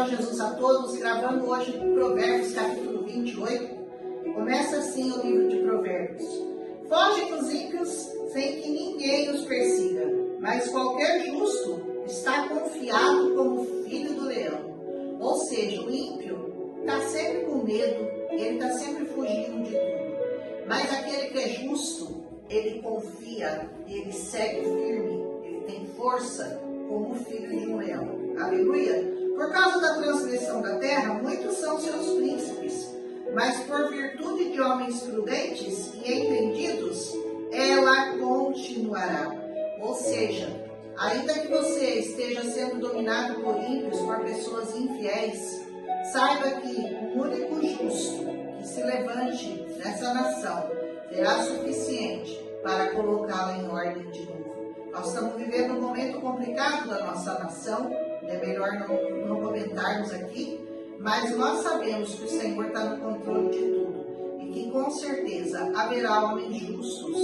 Senhor Jesus a todos, gravando hoje Provérbios capítulo 28. Começa assim o livro de Provérbios. Foge dos ímpios sem que ninguém os persiga, mas qualquer justo está confiado como filho do leão. Ou seja, o ímpio está sempre com medo, ele está sempre fugindo de tudo. Mas aquele que é justo, ele confia, ele segue firme, ele tem força como filho de um leão. Aleluia! Por causa da transgressão da terra, muitos são seus príncipes, mas por virtude de homens prudentes e entendidos, ela continuará. Ou seja, ainda que você esteja sendo dominado por ímpios, por pessoas infiéis, saiba que o único justo que se levante nessa nação será suficiente para colocá-la em ordem de novo. Nós estamos vivendo um momento complicado da nossa nação, é melhor não comentarmos aqui, mas nós sabemos que o Senhor está no controle de tudo e que com certeza haverá homens justos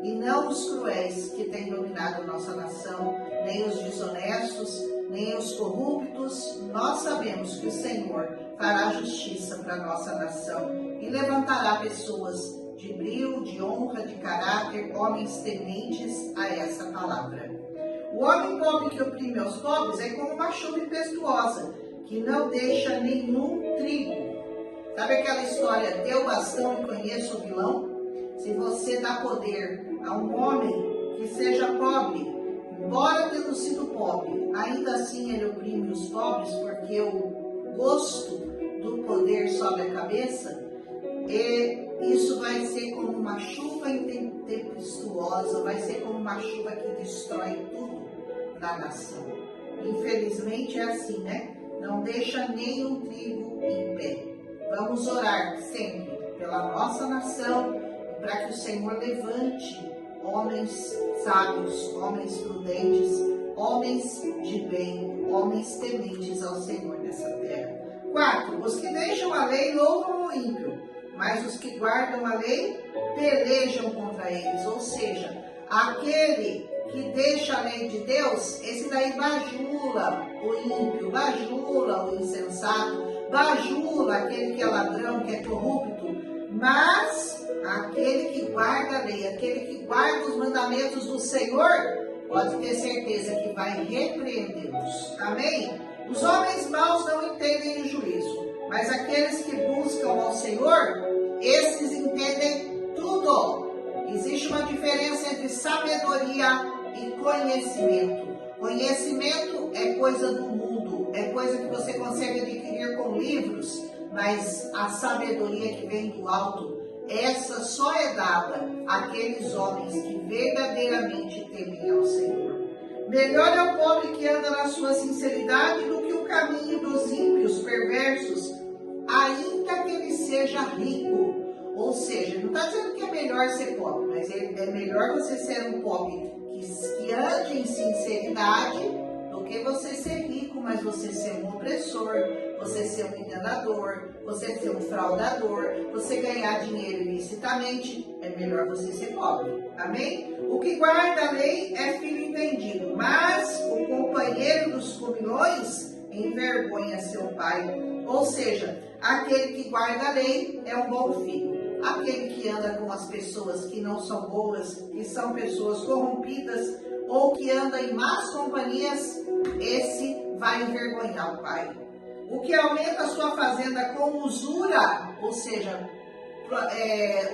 e não os cruéis que têm dominado a nossa nação, nem os desonestos, nem os corruptos. Nós sabemos que o Senhor fará justiça para a nossa nação e levantará pessoas de brio, de honra, de caráter, homens tementes a essa palavra. O homem pobre que oprime aos pobres é como uma chuva impetuosa, que não deixa nenhum trigo. Sabe aquela história, deu bastão e conheço o vilão? Se você dá poder a um homem que seja pobre, embora tendo sido pobre, ainda assim ele oprime os pobres, porque o gosto do poder sobe a cabeça, e isso vai ser como uma chuva tempestuosa, vai ser como uma chuva que destrói tudo na nação. Infelizmente é assim, né? Não deixa nenhum trigo em pé. Vamos orar sempre pela nossa nação, para que o Senhor levante homens sábios, homens prudentes, homens de bem, homens tementes ao Senhor nessa terra. 4. Os que deixam a lei louvam o ímpio, mas os que guardam a lei pelejam contra eles. Ou seja, aquele que deixa a lei de Deus, esse daí bajula o ímpio, bajula o insensato, bajula aquele que é ladrão, que é corrupto. Mas aquele que guarda a lei, aquele que guarda os mandamentos do Senhor, pode ter certeza que vai repreendê-los. Amém? Os homens maus não entendem o juízo, mas aqueles que buscam ao Senhor, esses entendem tudo. Existe uma diferença entre sabedoria e conhecimento. Conhecimento é coisa do mundo, é coisa que você consegue adquirir com livros, mas a sabedoria que vem do alto, essa só é dada àqueles homens que verdadeiramente temem ao Senhor. Melhor é o pobre que anda na sua sinceridade do que o caminho dos ímpios perversos, ainda que ele seja rico. Ou seja, não está dizendo que é melhor ser pobre, mas é melhor você ser um pobre que ande em sinceridade do que você ser rico, mas você ser um opressor, você ser um enganador, você ser um fraudador, você ganhar dinheiro ilicitamente. É melhor você ser pobre. Amém? O que guarda a lei é filho entendido, mas o companheiro dos comilões envergonha seu pai. Ou seja, aquele que guarda a lei é um bom filho. Aquele que anda com as pessoas que não são boas, que são pessoas corrompidas, ou que anda em más companhias, esse vai envergonhar o pai. O que aumenta a sua fazenda com usura, ou seja,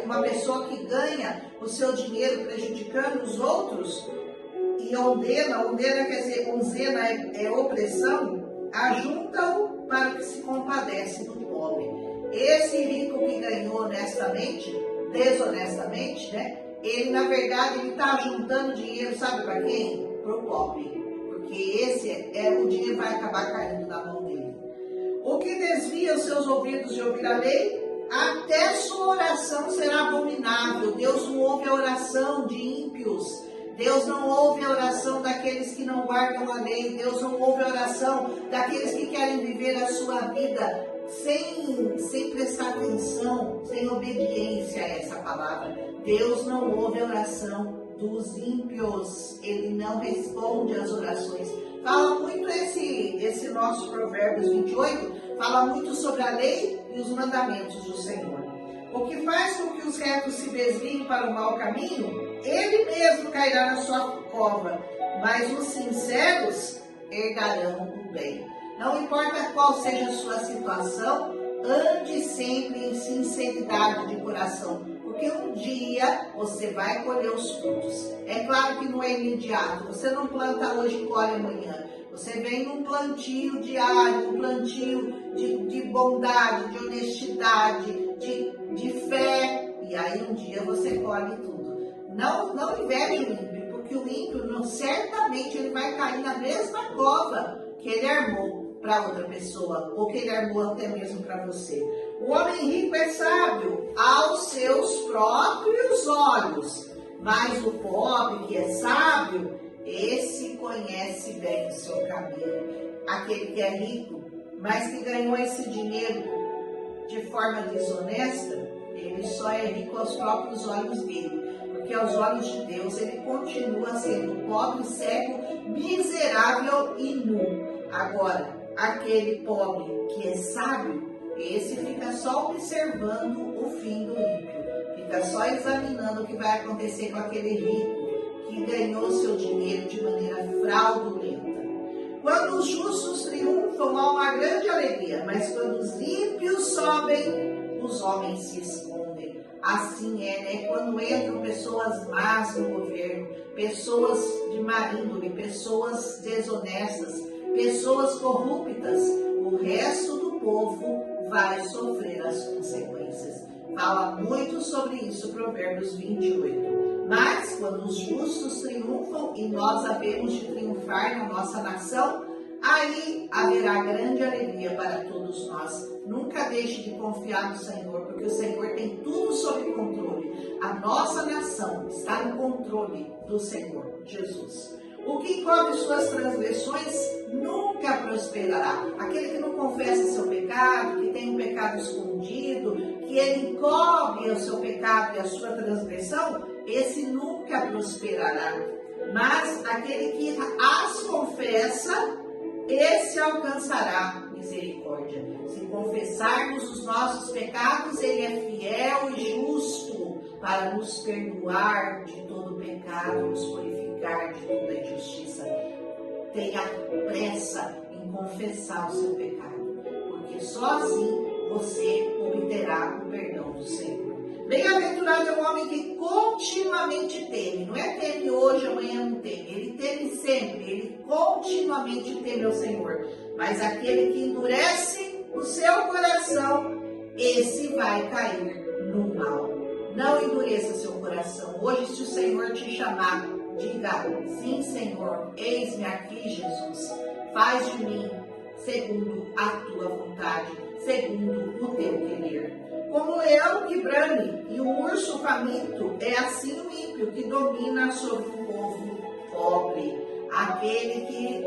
uma pessoa que ganha o seu dinheiro prejudicando os outros, e ondena quer dizer, onzena é opressão, ajunta-o para que se compadece do pobre. Esse rico que ganhou honestamente, desonestamente, né? Ele, na verdade, ele está juntando dinheiro, sabe para quem? Para o pobre. Porque o dinheiro vai acabar caindo na mão dele. O que desvia os seus ouvidos de ouvir a lei, até sua oração será abominável. Deus não ouve a oração de ímpios. Deus não ouve a oração daqueles que não guardam a lei. Deus não ouve a oração daqueles que querem viver a sua vida sem prestar atenção, sem obediência a essa palavra. Deus não ouve a oração dos ímpios. Ele não responde às orações Fala muito esse nosso Provérbios 28, fala muito sobre a lei e os mandamentos do Senhor. O que faz com que os retos se desviem para o mau caminho, ele mesmo cairá na sua cova, mas os sinceros herdarão o bem. Não importa qual seja a sua situação, ande sempre em sinceridade de coração, porque um dia você vai colher os frutos. É claro que não é imediato, você não planta hoje e colhe amanhã. Você vem num plantio diário, um plantio de bondade, de honestidade, de fé, e aí um dia você colhe tudo. Não inveje o ímpio, porque o ímpio certamente ele vai cair na mesma cova que ele armou para outra pessoa, ou que ele armou até mesmo para você. O homem rico é sábio aos seus próprios olhos, mas o pobre que é sábio, esse conhece bem o seu caminho. Aquele que é rico, mas que ganhou esse dinheiro de forma desonesta, ele só é rico aos próprios olhos dele, porque aos olhos de Deus ele continua sendo pobre, cego, miserável e nu. Agora, aquele pobre que é sábio, esse fica só observando o fim do ímpio, fica só examinando o que vai acontecer com aquele rico que ganhou seu dinheiro de maneira fraudulenta. Quando os justos triunfam, há uma grande alegria, mas quando os ímpios sobem, os homens se escondem. Assim é, né? Quando entram pessoas más no governo, pessoas de má índole, pessoas desonestas, pessoas corruptas, o resto do povo vai sofrer as consequências. Fala muito sobre isso, Provérbios 28. Mas, quando os justos triunfam, e nós havemos de triunfar na nossa nação, aí haverá grande alegria para todos nós. Nunca deixe de confiar no Senhor, porque o Senhor tem tudo sob controle. A nossa nação está no controle do Senhor Jesus. O que encobre suas transgressões nunca prosperará. Aquele que não confessa seu pecado, que tem um pecado escondido, que ele encobre o seu pecado e a sua transgressão, esse nunca prosperará. Mas aquele que as confessa, esse alcançará misericórdia. Se confessarmos os nossos pecados, ele é fiel e justo para nos perdoar de todo pecado, nos purificar de toda injustiça. Tenha pressa em confessar o seu pecado, porque só assim você obterá o perdão do Senhor. Bem-aventurado é o homem que continuamente teme. Não é teme hoje, amanhã não teme. Ele teme sempre, ele continuamente teme ao Senhor. Mas aquele que endurece o seu coração, esse vai cair no mal. Não endureça seu coração. Hoje, se o Senhor te chamar, diga: sim, Senhor, eis-me aqui, Jesus. Faz de mim segundo a tua vontade, segundo o teu querer. Como o leão que brame e o urso faminto, é assim o ímpio que domina sobre um povo pobre. Aquele que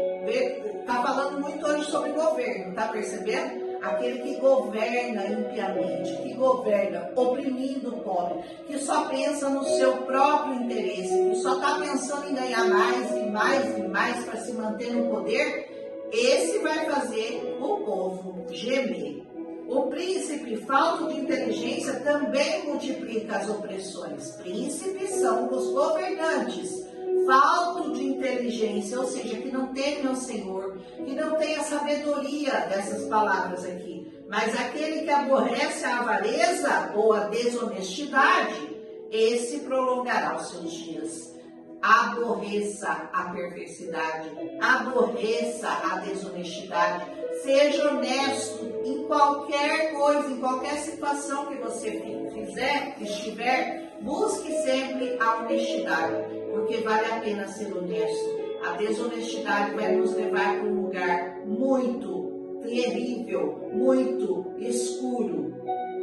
está falando muito hoje sobre governo, tá percebendo? Aquele que governa impiamente, que governa oprimindo o pobre, que só pensa no seu próprio interesse, que só está pensando em ganhar mais e mais e mais para se manter no poder, esse vai fazer o povo gemer. O príncipe, falto de inteligência, também multiplica as opressões. Príncipes são os governantes. Falto de inteligência, ou seja, que não temem ao Senhor, que não tem a sabedoria dessas palavras aqui. Mas aquele que aborrece a avareza ou a desonestidade, esse prolongará os seus dias. Aborreça a perversidade, aborreça a desonestidade. Seja honesto em qualquer coisa, em qualquer situação que você fizer, estiver, busque sempre a honestidade, porque vale a pena ser honesto. A desonestidade vai nos levar para um lugar muito terrível, muito escuro.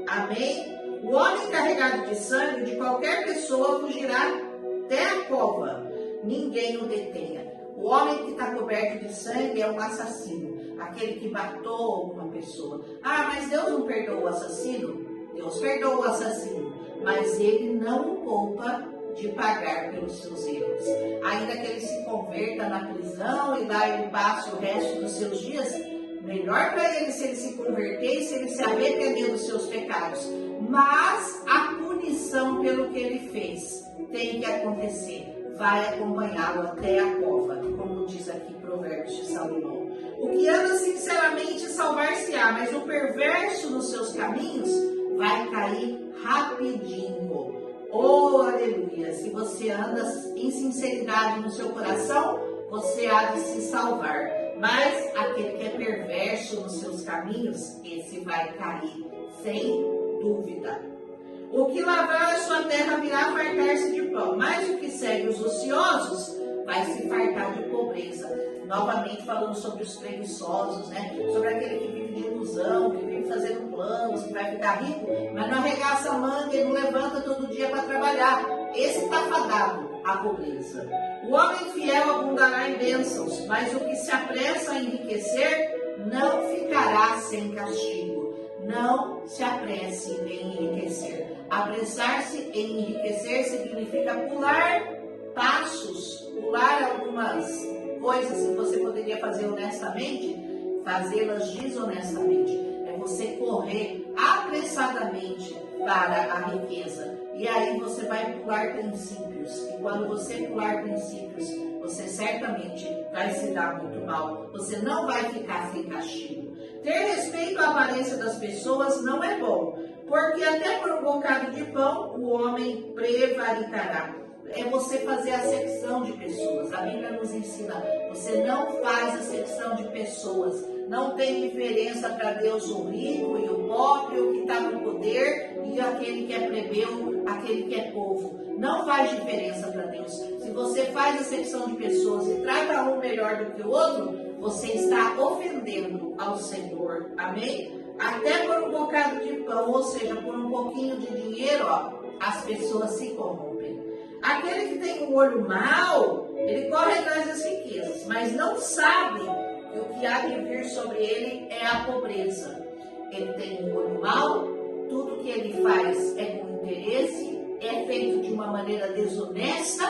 Amém? O homem carregado de sangue de qualquer pessoa fugirá até a cova. Ninguém o detenha. O homem que está coberto de sangue é um assassino. Aquele que matou uma pessoa. Ah, mas Deus não perdoa o assassino? Deus perdoa o assassino, mas ele não o poupa de pagar pelos seus erros. Ainda que ele se converta na prisão e lá ele passe o resto dos seus dias, melhor para ele se ele se converter e se ele se arrepender dos seus pecados. Mas a punição pelo que ele fez tem que acontecer. Vai acompanhá-lo até a cova, como diz aqui Provérbios de Salomão. O que anda sinceramente salvar-se-á, mas o perverso nos seus caminhos vai cair rapidinho. Oh, aleluia! Se você anda em sinceridade no seu coração, você há de se salvar. Mas aquele que é perverso nos seus caminhos, esse vai cair sem dúvida. O que lavrar a sua terra virá fartar-se de pão, mas o que segue os ociosos vai se fartar de pobreza. Novamente falando sobre os preguiçosos, né? Sobre aquele que vive de ilusão, que vive fazendo planos, que vai ficar rico, mas não arregaça a manga e não levanta todo dia para trabalhar. Esse está fadado à pobreza. O homem fiel abundará em bênçãos, mas o que se apressa a enriquecer não ficará sem castigo. Não se apresse em enriquecer. Apressar-se em enriquecer significa pular passos, pular algumas coisas que você poderia fazer honestamente, fazê-las desonestamente. É você correr apressadamente para a riqueza. E aí você vai pular princípios. E quando você pular princípios, você certamente vai se dar muito mal. Você não vai ficar sem castigo. Ter respeito à aparência das pessoas não é bom, porque até por um bocado de pão o homem prevaricará. É você fazer acepção de pessoas. A Bíblia nos ensina, você não faz acepção de pessoas. Não tem diferença para Deus o rico e o pobre, o que está no poder e aquele que é plebeu, aquele que é povo. Não faz diferença para Deus. Se você faz acepção de pessoas e trata um melhor do que o outro, você está ofendendo ao Senhor. Amém? Até por um bocado de pão, ou seja, por um pouquinho de dinheiro, as pessoas se corrompem. Aquele que tem um olho mau, ele corre atrás das riquezas, mas não sabe que o que há de vir sobre ele é a pobreza. Ele tem um olho mau, tudo que ele faz é com interesse, é feito de uma maneira desonesta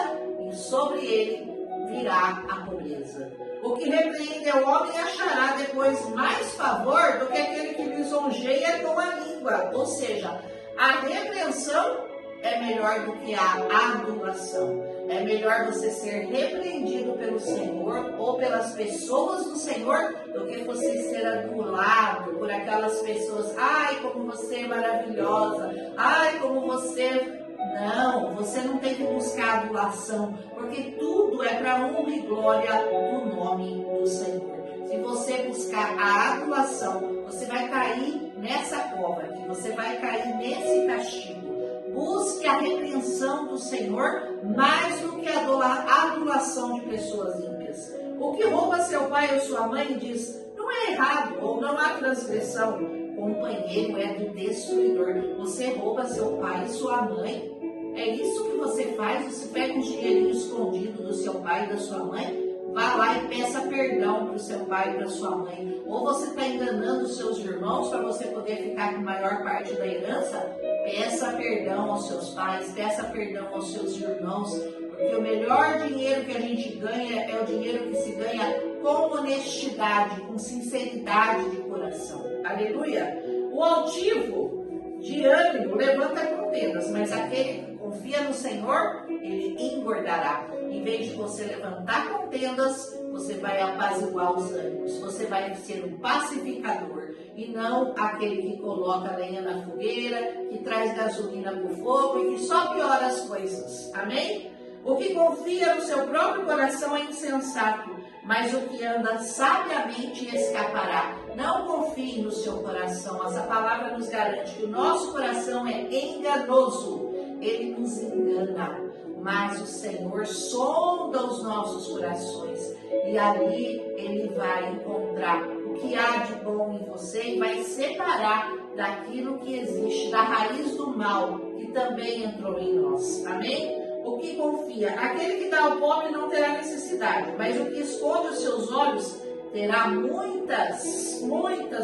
e sobre ele virá a pobreza. O que repreende o homem achará depois mais favor do que aquele que lisonjeia com a língua. Ou seja, a repreensão é melhor do que a adulação. É melhor você ser repreendido pelo Senhor ou pelas pessoas do Senhor do que você ser adulado por aquelas pessoas. Ai, como você é maravilhosa. Ai, como você... Não, você não tem que buscar adulação, porque tudo é para honra e glória do nome do Senhor. Se você buscar a adulação, você vai cair nessa cova aqui, você vai cair nesse castigo. Busque a repreensão do Senhor mais do que a adulação de pessoas ímpias. O que rouba seu pai ou sua mãe diz, não é errado ou não há transgressão. Companheiro é do destruidor. Você rouba seu pai e sua mãe. É isso que você faz? Você pega um dinheirinho escondido do seu pai e da sua mãe? Vá lá e peça perdão para o seu pai e para sua mãe. Ou você está enganando os seus irmãos para você poder ficar com a maior parte da herança? Peça perdão aos seus pais, peça perdão aos seus irmãos, porque o melhor dinheiro que a gente ganha é o dinheiro que se ganha com honestidade, com sinceridade de coração. Aleluia! O altivo de ânimo levanta contendas, mas aquele que confia no Senhor, ele engordará. Em vez de você levantar contendas, você vai apaziguar os ânimos. Você vai ser um pacificador e não aquele que coloca lenha na fogueira, que traz gasolina para o fogo e que só piora as coisas. Amém? O que confia no seu próprio coração é insensato, mas o que anda sabiamente escapará. Não confie no seu coração. Essa palavra nos garante que o nosso coração é enganoso. Ele nos engana. Mas o Senhor sonda os nossos corações. E ali Ele vai encontrar o que há de bom em você e vai separar daquilo que existe, da raiz do mal que também entrou em nós. Amém? O que confia? Aquele que dá ao pobre não terá necessidade, mas o que esconde os seus olhos terá muitas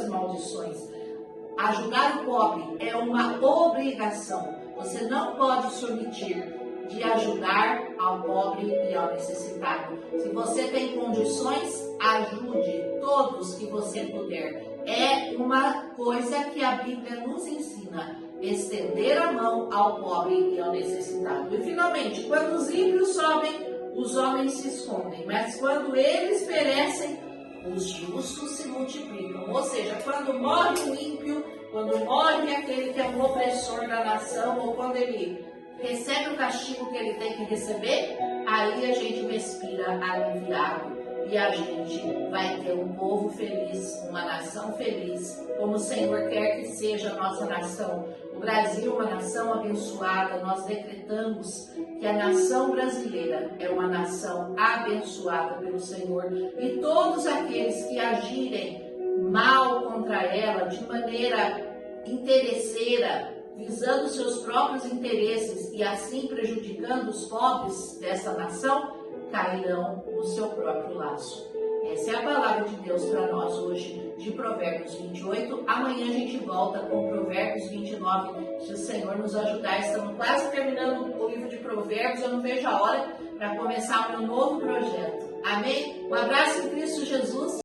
maldições. Ajudar o pobre é uma obrigação. Você não pode se omitir de ajudar ao pobre e ao necessitado. Se você tem condições, ajude todos que você puder. É uma coisa que a Bíblia nos ensina, estender a mão ao pobre e ao necessitado. E finalmente, quando os ímpios sobem, os homens se escondem, mas quando eles perecem, os justos se multiplicam. Ou seja, quando morre o ímpio, quando morre aquele que é o opressor da nação, ou quando ele recebe o castigo que ele tem que receber, aí a gente respira aliviado e a gente vai ter um povo feliz, uma nação feliz, como o Senhor quer que seja a nossa nação. O Brasil, uma nação abençoada, nós decretamos que a nação brasileira é uma nação abençoada pelo Senhor, e todos aqueles que agirem mal contra ela, de maneira interesseira, visando seus próprios interesses e assim prejudicando os pobres dessa nação, cairão no seu próprio laço. Essa é a palavra de Deus para nós hoje, de Provérbios 28. Amanhã a gente volta com Provérbios 29, se o Senhor nos ajudar. Estamos quase terminando o livro de Provérbios, eu não vejo a hora para começar o meu novo projeto. Amém? Um abraço em Cristo Jesus.